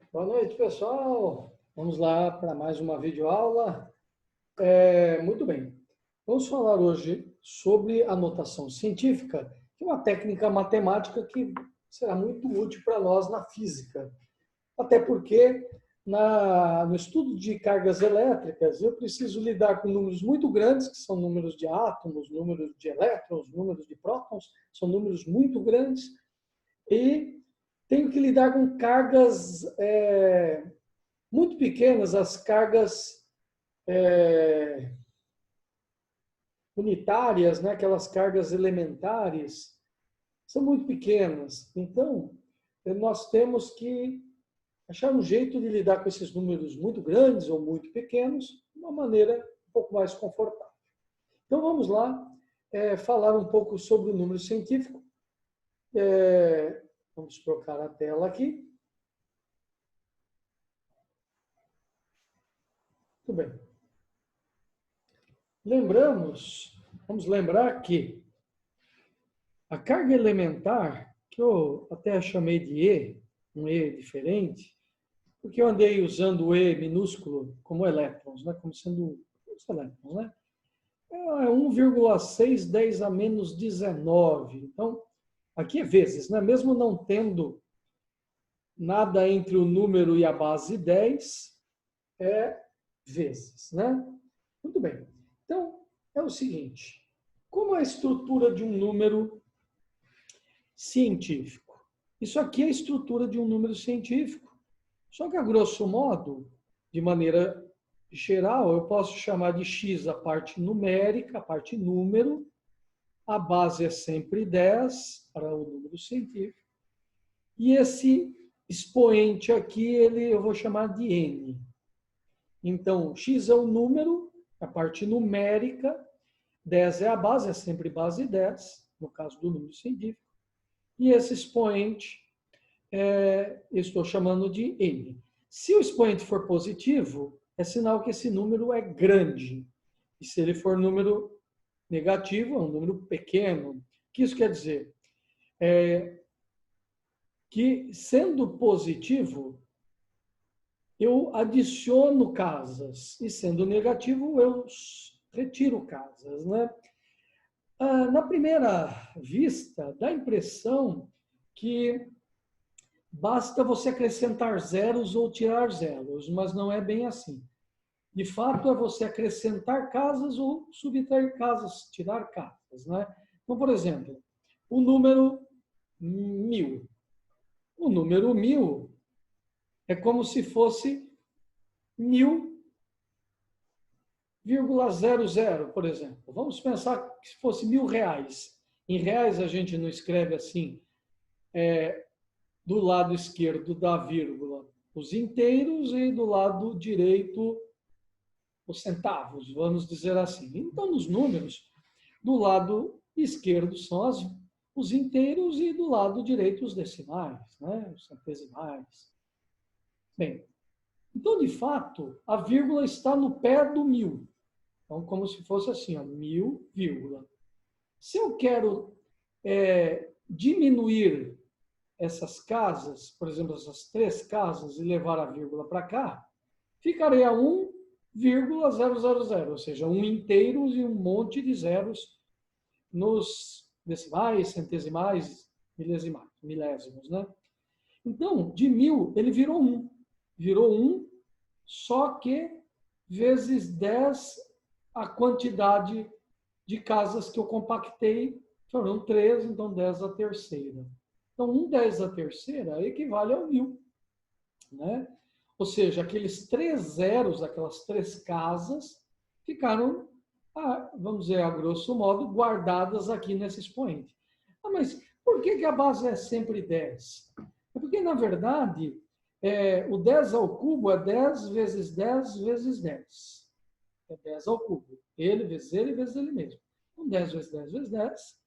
Boa noite, pessoal. Vamos lá para mais uma videoaula. Muito bem. Vamos falar hoje sobre a notação científica, que é uma técnica matemática que será muito útil para nós na física. Até porque no estudo de cargas elétricas eu preciso lidar com números muito grandes, que são números de átomos, números de elétrons, números de prótons, são números muito grandes, e tenho que lidar com cargas muito pequenas, as cargas unitárias, né? Aquelas cargas elementares, são muito pequenas. Então, nós temos que achar um jeito de lidar com esses números muito grandes ou muito pequenos de uma maneira um pouco mais confortável. Então, vamos lá falar um pouco sobre o número científico. Vamos trocar a tela aqui. Muito bem. Vamos lembrar que a carga elementar, que eu até chamei de E, um E diferente, porque eu andei usando o E minúsculo como elétrons, né? Como sendo os elétrons, né? É 1,610 a menos 19. Então, aqui é vezes, né? Mesmo não tendo nada entre o número e a base 10, é vezes, né? Muito bem. Então, é o seguinte, como é a estrutura de um número científico? Isso aqui é a estrutura de um número científico. Só que, a grosso modo, de maneira geral, eu posso chamar de x a parte numérica, a parte número, a base é sempre 10 para o número científico, e esse expoente aqui, eu vou chamar de n. Então, x é o número, a parte numérica, 10 é a base, é sempre base 10, no caso do número científico, e esse expoente eu estou chamando de n. Se o expoente for positivo, é sinal que esse número é grande. E se ele for número negativo, é um número pequeno. O que isso quer dizer? Que, sendo positivo, eu adiciono casas. E, sendo negativo, eu retiro casas, né? Na primeira vista, dá a impressão que basta você acrescentar zeros ou tirar zeros, mas não é bem assim. De fato, é você acrescentar casas ou subtrair casas, tirar casas, né? Então, por exemplo, o número 1000. O número 1000 é como se fosse 1000,00, por exemplo. Vamos pensar que se fosse R$ 1.000. Em reais, a gente não escreve assim, do lado esquerdo da vírgula, os inteiros, e do lado direito, os centavos, vamos dizer assim. Então, nos números, do lado esquerdo são os inteiros e do lado direito os decimais, né? Os centesimais. Bem, então, de fato, a vírgula está no pé do 1000. Então, como se fosse assim, ó, 1000, vírgula. Se eu quero diminuir essas casas, por exemplo, essas 3 casas, e levar a vírgula para cá, ficaria 1,000, ou seja, um inteiro e um monte de zeros nos decimais, centesimais, milésimos, né? Então, de 1000, ele virou 1. Virou 1, só que vezes 10 a quantidade de casas que eu compactei, foram 3, então 10 a terceira. Então, 1/10 a terceira equivale ao 1000, né? Ou seja, aqueles 3 zeros, aquelas 3 casas, ficaram, vamos dizer, a grosso modo, guardadas aqui nesse expoente. Mas por que a base é sempre 10? É porque, na verdade, o 10 ao cubo é 10 vezes 10 vezes 10. É 10 ao cubo. Ele vezes ele mesmo. Então, 10 vezes 10 vezes 10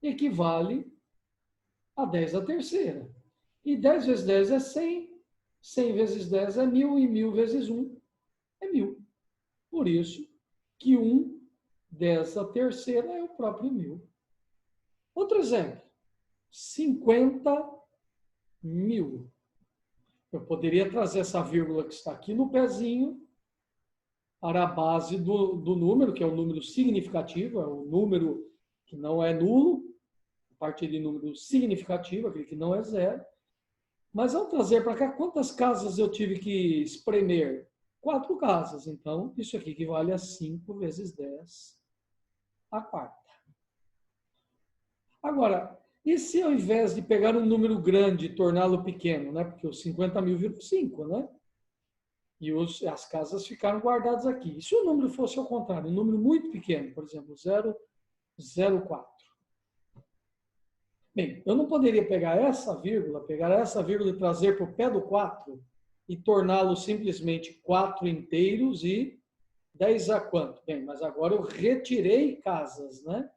equivale a 10 à terceira. E 10 vezes 10 é 100, 100 vezes 10 é 1000, e 1000 vezes 1 é 1000. Por isso que 10 à terceira é o próprio 1000. Outro exemplo, 50.000. Eu poderia trazer essa vírgula que está aqui no pezinho para a base do número, que é um número significativo, é um número que não é nulo, a partir de número significativo, aquele que não é zero. Mas ao trazer para cá, quantas casas eu tive que espremer? 4 casas. Então, isso aqui equivale a 5 vezes 10 a quarta. Agora, e se ao invés de pegar um número grande e torná-lo pequeno, né? Porque os 50 mil viram 5, né? E as casas ficaram guardadas aqui. E se o número fosse ao contrário, um número muito pequeno, por exemplo, 0,04. Bem, eu não poderia pegar essa vírgula e trazer para o pé do 4 e torná-lo simplesmente 4 inteiros e 10 a quanto? Bem, mas agora eu retirei casas, né?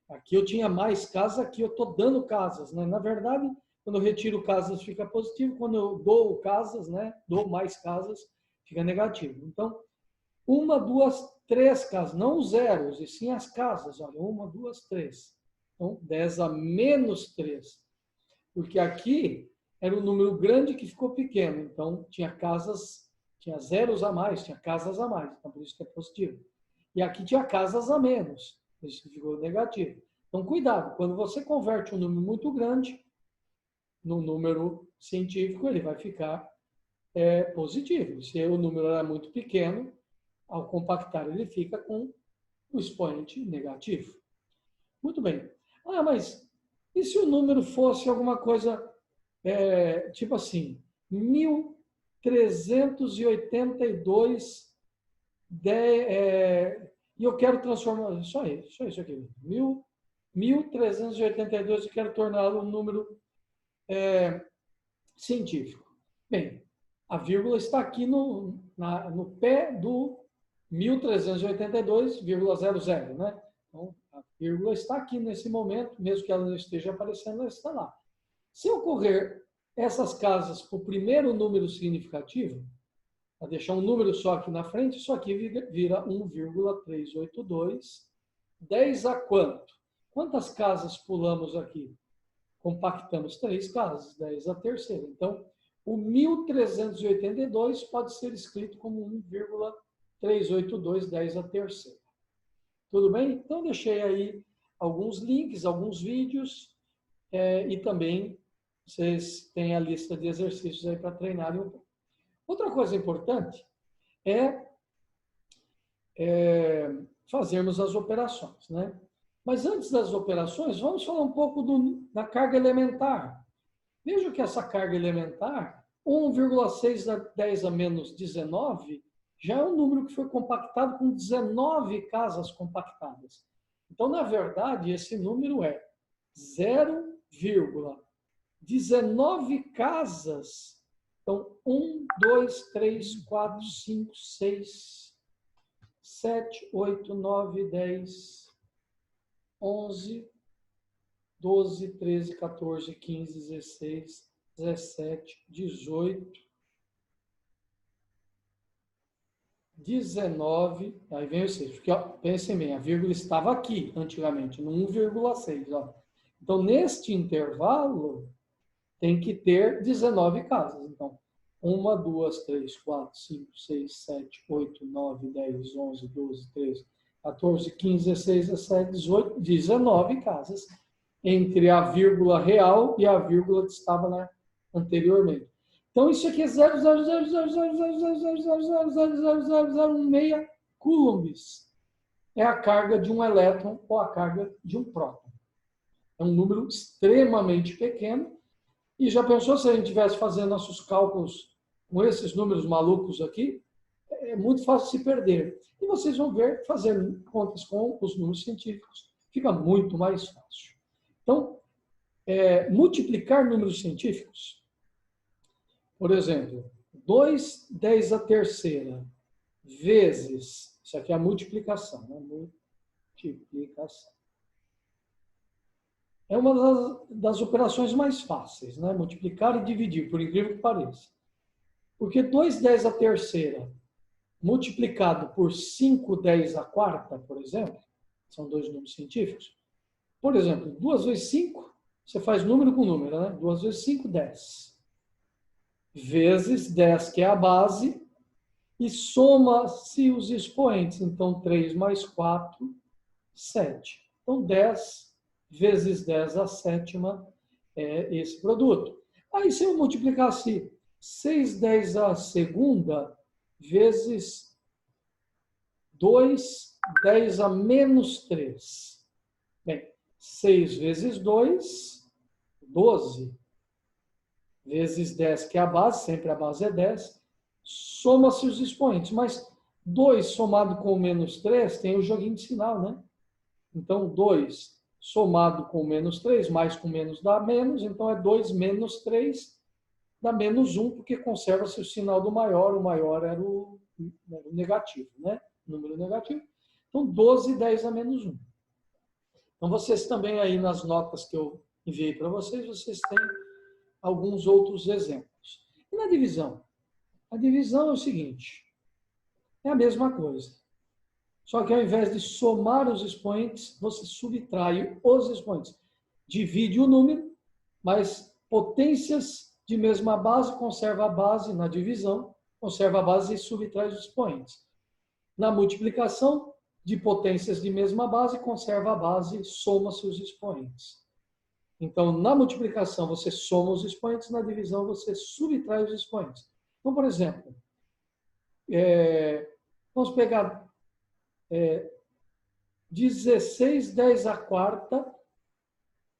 Aqui eu tinha mais casas, aqui eu estou dando casas, né? Na verdade, quando eu retiro casas fica positivo, quando eu dou casas, né? Dou mais casas, fica negativo. Então, 1, 2, 3 casas, não os zeros, e sim as casas. Olha, 1, 2, 3. Então, 10 a menos 3. Porque aqui era um número grande que ficou pequeno. Então, tinha casas, tinha zeros a mais, tinha casas a mais. Então, por isso que é positivo. E aqui tinha casas a menos. Por isso que ficou negativo. Então, cuidado. Quando você converte um número muito grande no número científico, ele vai ficar positivo. Se o número era muito pequeno, ao compactar, ele fica com o expoente negativo. Muito bem. Ah, mas e se o número fosse alguma coisa, tipo assim, 1382, e eu quero transformar, só isso aqui, 1382, eu quero torná-lo um número científico. Bem, a vírgula está aqui no pé do 1382,00, né? Então, a vírgula está aqui nesse momento, mesmo que ela não esteja aparecendo, ela está lá. Se eu correr essas casas para o primeiro número significativo, para deixar um número só aqui na frente, isso aqui vira 1,382. 10 a quanto? Quantas casas pulamos aqui? Compactamos 3 casas, 10 a terceira. Então, o 1382 pode ser escrito como 1,382, 10 a terceira. Tudo bem? Então, deixei aí alguns links, alguns vídeos, e também vocês têm a lista de exercícios aí para treinarem um pouco. Outra coisa importante é fazermos as operações, né? Mas antes das operações, vamos falar um pouco da carga elementar. Veja que essa carga elementar, 1,6 a 10 a menos 19, já é um número que foi compactado com 19 casas compactadas. Então, na verdade, esse número é 0,19 casas. Então, 1, 2, 3, 4, 5, 6, 7, 8, 9, 10, 11, 12, 13, 14, 15, 16, 17, 18, 19, aí vem o 6, porque ó, pensem bem, a vírgula estava aqui antigamente, no 1,6. Ó. Então, neste intervalo, tem que ter 19 casas. Então, 1, 2, 3, 4, 5, 6, 7, 8, 9, 10, 11, 12, 13, 14, 15, 16, 17, 18, 19 casas entre a vírgula real e a vírgula que estava lá anteriormente. Então, isso aqui é 0,000000000000016 coulombs. É a carga de um elétron ou a carga de um próton. É um número extremamente pequeno. E já pensou se a gente estivesse fazendo nossos cálculos com esses números malucos aqui? É muito fácil se perder. E vocês vão ver, fazendo contas com os números científicos, fica muito mais fácil. Então, multiplicar números científicos, por exemplo, 2, 10 a terceira, vezes, isso aqui é a multiplicação, né? Multiplicação. É uma das operações mais fáceis, né? Multiplicar e dividir, por incrível que pareça. Porque 2, 10 a terceira, multiplicado por 5, 10 a quarta, por exemplo, são dois números científicos. Por exemplo, 2 vezes 5, você faz número com número, né? 2 vezes 5, 10. vezes 10, que é a base, e soma-se os expoentes. Então, 3 mais 4, 7. Então, 10 vezes 10 a sétima é esse produto. Aí, se eu multiplicasse 6 10 a segunda vezes 2, 10 a menos 3. Bem, 6 vezes 2, 12. Vezes 10, que é a base, sempre a base é 10. Soma-se os expoentes. Mas 2 somado com menos 3 tem o joguinho de sinal, né? Então, 2 somado com menos 3, mais com menos dá menos. Então, é 2 menos 3 dá menos 1, porque conserva-se o sinal do maior. O maior era o negativo, né? Número negativo. Então, 12, 10 a menos 1. Então, vocês também aí nas notas que eu enviei para vocês, vocês têm alguns outros exemplos. E na divisão? A divisão é o seguinte, é a mesma coisa. Só que ao invés de somar os expoentes, você subtrai os expoentes. Divide o número, mas potências de mesma base, conserva a base na divisão, conserva a base e subtrai os expoentes. Na multiplicação, de potências de mesma base, conserva a base, soma-se os expoentes. Então, na multiplicação, você soma os expoentes, na divisão, você subtrai os expoentes. Então, por exemplo, vamos pegar 16 10 a quarta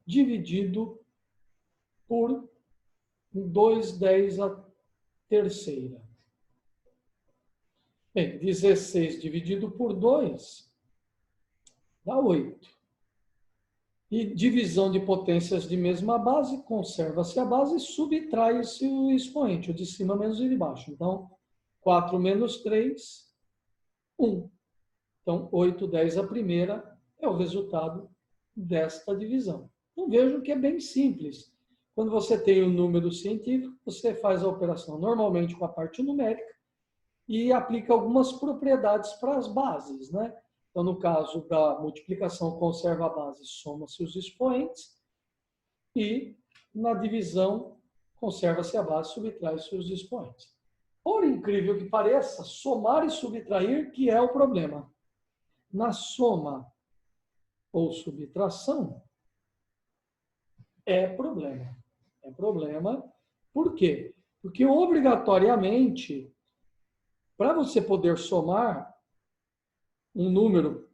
dividido por 2 10 a terceira. Bem, 16 dividido por 2 dá 8. E divisão de potências de mesma base, conserva-se a base e subtrai-se o expoente, o de cima menos o de baixo. Então, 4 menos 3, 1. Então, 8, 10 a primeira é o resultado desta divisão. Então, vejam que é bem simples. Quando você tem um número científico, você faz a operação normalmente com a parte numérica e aplica algumas propriedades para as bases, né? Então, no caso da multiplicação, conserva a base, soma-se os expoentes. E na divisão, conserva-se a base, subtrai-se os expoentes. Por incrível que pareça, somar e subtrair que é o problema. Na soma ou subtração, é problema. É problema. Por quê? Porque obrigatoriamente, para você poder somar um número,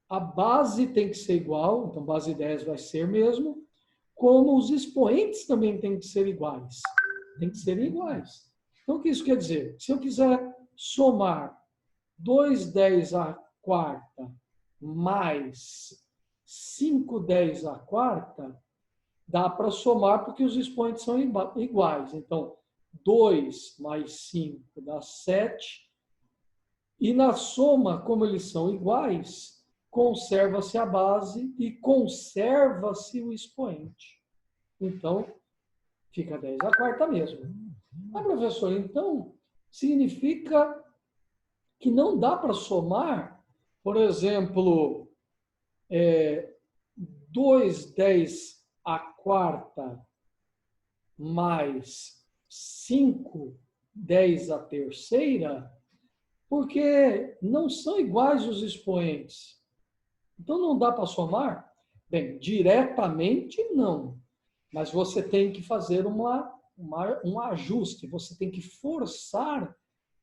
a base tem que ser igual, então base 10 vai ser mesmo, como os expoentes também têm que ser iguais. Tem que ser iguais. Então, o que isso quer dizer? Se eu quiser somar 2 10 a quarta mais 5 10 a quarta, dá para somar porque os expoentes são iguais. Então, 2 mais 5 dá 7. E na soma, como eles são iguais, conserva-se a base e conserva-se o expoente. Então, fica 10 a quarta mesmo. Ah, professor, então significa que não dá para somar, por exemplo, 2 10 a quarta mais 5 10 a terceira, porque não são iguais os expoentes. Então, não dá para somar? Bem, diretamente não. Mas você tem que fazer um ajuste. Você tem que forçar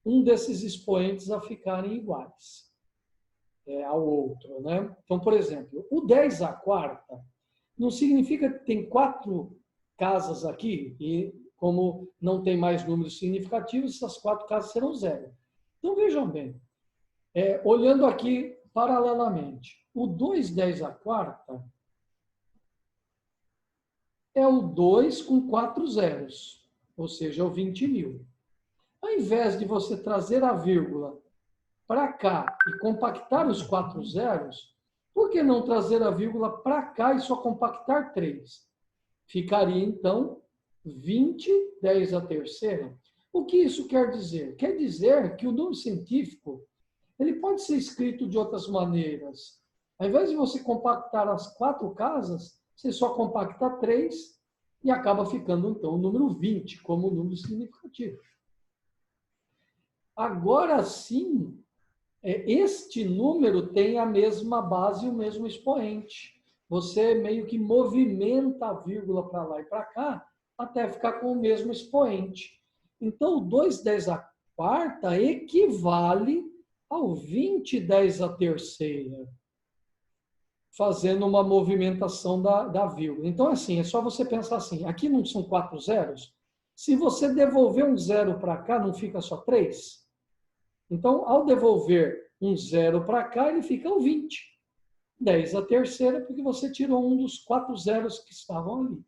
um desses expoentes a ficarem iguais ao outro, né? Então, por exemplo, o 10 a quarta não significa que tem 4 casas aqui e como não tem mais números significativos, essas 4 casas serão zero. Então, vejam bem, olhando aqui paralelamente, o 2 10 a quarta é o 2 com 4 zeros, ou seja, o 20.000. Ao invés de você trazer a vírgula para cá e compactar os 4 zeros, por que não trazer a vírgula para cá e só compactar 3? Ficaria, então, 20, 10 a terceira. O que isso quer dizer? Quer dizer que o número científico ele pode ser escrito de outras maneiras. Ao invés de você compactar as 4 casas, você só compacta 3 e acaba ficando, então, o número 20 como número significativo. Agora sim, este número tem a mesma base e o mesmo expoente. Você meio que movimenta a vírgula para lá e para cá até ficar com o mesmo expoente. Então, o 2/10 à quarta equivale ao 20/10 à terceira, fazendo uma movimentação da vírgula. Então, assim, é só você pensar assim, aqui não são 4 zeros? Se você devolver um zero para cá, não fica só 3? Então, ao devolver um zero para cá, ele fica o 20. 10 à terceira, porque você tirou um dos 4 zeros que estavam ali.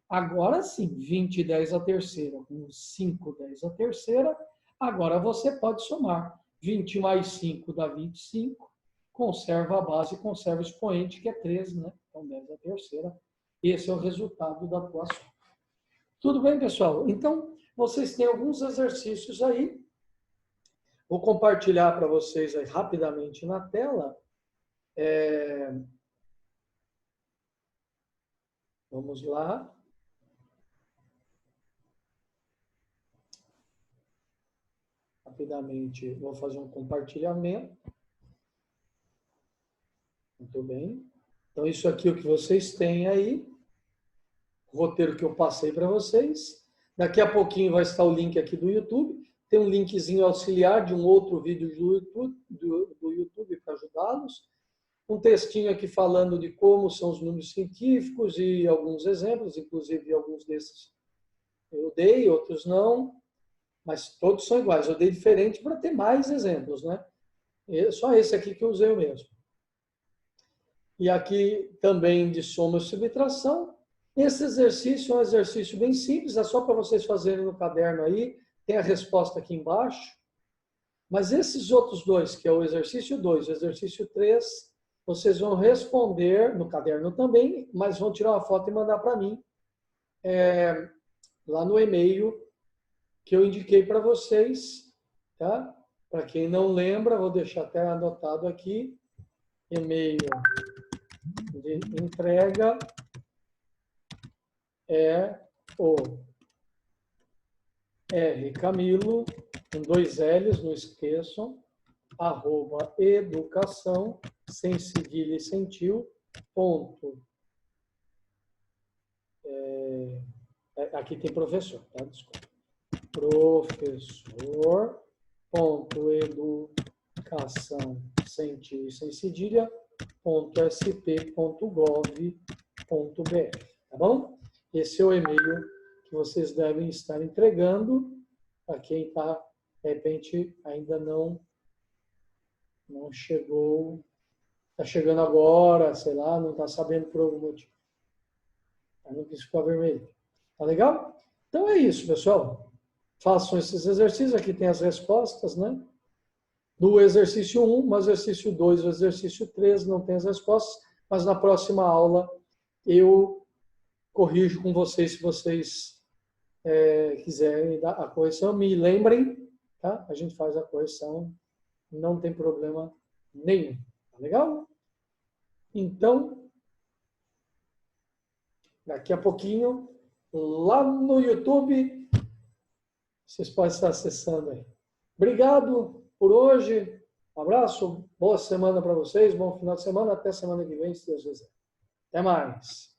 Agora sim, 20/10 à terceira com 5/10 à terceira, agora você pode somar. 20 mais 5 dá 25, conserva a base, conserva o expoente, que é 13, né? Então, 10 à terceira. Esse é o resultado da tua soma. Tudo bem, pessoal? Então, vocês têm alguns exercícios aí. Vou compartilhar para vocês aí rapidamente na tela. Vamos lá. Rapidamente, vou fazer um compartilhamento. Muito bem. Então, isso aqui é o que vocês têm aí. O roteiro que eu passei para vocês. Daqui a pouquinho vai estar o link aqui do YouTube. Tem um linkzinho auxiliar de um outro vídeo do YouTube para ajudá-los. Um textinho aqui falando de como são os números científicos e alguns exemplos, inclusive alguns desses eu dei, outros não, mas todos são iguais. Eu dei diferente para ter mais exemplos, né? Só esse aqui que eu usei mesmo. E aqui também de soma e subtração. Esse exercício é um exercício bem simples, é só para vocês fazerem no caderno aí, tem a resposta aqui embaixo. Mas esses outros dois, que é o exercício 2 e o exercício 3, vocês vão responder no caderno também, mas vão tirar uma foto e mandar para mim, lá no e-mail que eu indiquei para vocês, tá? Para quem não lembra, vou deixar até anotado aqui, e-mail de entrega é o rcamilo, com 2 L's, não esqueçam, @educação, sem cedilha e sem tio, ponto. Aqui tem professor, tá? Desculpa. Professor.educação, sem tio e sem cedilha, .sp.gov.br, tá bom? Esse é o e-mail que vocês devem estar entregando para quem está, de repente, ainda não chegou, está chegando agora, sei lá, não está sabendo por algum motivo. Aí não quis ficar vermelho. Tá legal? Então é isso, pessoal. Façam esses exercícios, aqui tem as respostas, né? Do exercício 1, no exercício 2 e o exercício 3 não tem as respostas, mas na próxima aula eu corrijo com vocês se vocês quiserem dar a correção. Me lembrem, tá? A gente faz a correção, não tem problema nenhum. Tá legal? Então, daqui a pouquinho, lá no YouTube, vocês podem estar acessando aí. Obrigado por hoje. Um abraço, boa semana para vocês, bom final de semana, até semana que vem, se Deus quiser. Até mais.